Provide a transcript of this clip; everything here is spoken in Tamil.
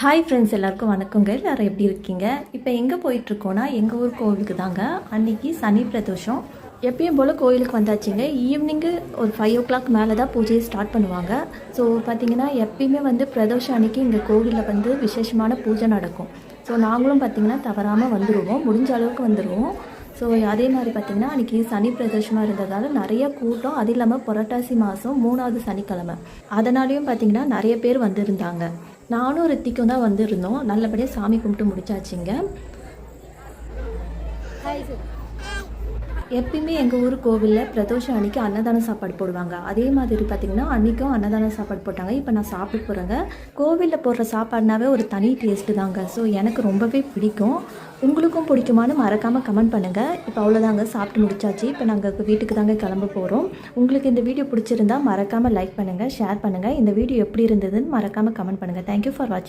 ஹாய் ஃப்ரெண்ட்ஸ், எல்லாருக்கும் வணக்கங்க. எல்லாரும் எப்படி இருக்கீங்க? இப்போ எங்கே போயிட்டுருக்கோன்னா எங்கள் ஊர் கோவிலுக்கு தாங்க. அன்றைக்கி சனி பிரதோஷம். எப்பயும் போல் கோயிலுக்கு வந்தாச்சுங்க. ஈவினிங்கு ஒரு 5 o'clock மேலே தான் பூஜையை ஸ்டார்ட் பண்ணுவாங்க. ஸோ பார்த்திங்கன்னா எப்பயுமே பிரதோஷம் அன்றைக்கி இங்கே கோவிலில் விசேஷமான பூஜை நடக்கும். ஸோ நாங்களும் பார்த்திங்கன்னா தவறாமல் வந்துடுவோம், முடிஞ்ச அளவுக்கு வந்துடுவோம். ஸோ அதே மாதிரி பார்த்திங்கன்னா அன்றைக்கி சனி பிரதோஷமாக இருந்ததால் நிறைய கூட்டம். அது இல்லாமல் புரட்டாசி மாதம் 3வது சனிக்கிழமை, அதனாலேயும் பார்த்திங்கன்னா நிறைய பேர் வந்திருந்தாங்க. நானும் ரித்திக்கும் தான் வந்திருந்தோம். நல்லபடியாக சாமி கும்பிட்டு முடிச்சாச்சுங்க. எப்பயுமே எங்கள் ஊர் கோவிலில் பிரதோஷம் அன்றைக்கி அன்னதான சாப்பாடு போடுவாங்க. அதே மாதிரி பார்த்திங்கன்னா அன்றைக்கும் அன்னதான சாப்பாடு போட்டாங்க. இப்போ நான் சாப்பிட போகிறேங்க. கோவிலில் போடுற சாப்பாடுனாவே ஒரு தனி டேஸ்ட்டு தாங்க. ஸோ எனக்கு ரொம்பவே பிடிக்கும். உங்களுக்கும் பிடிக்குமான்னு மறக்காமல் கமெண்ட் பண்ணுங்கள். இப்போ அவ்வளோதாங்க, சாப்பிட்டு முடிச்சாச்சு. இப்போ நாங்கள் வீட்டுக்கு தாங்க கிளம்ப போகிறோம். உங்களுக்கு இந்த வீடியோ பிடிச்சிருந்தா மறக்காமல் லைக் பண்ணுங்கள், ஷேர் பண்ணுங்கள். இந்த வீடியோ எப்படி இருந்ததுன்னு மறக்காமல் கமெண்ட் பண்ணுங்கள். தேங்க்யூ ஃபார் வாட்சிங்.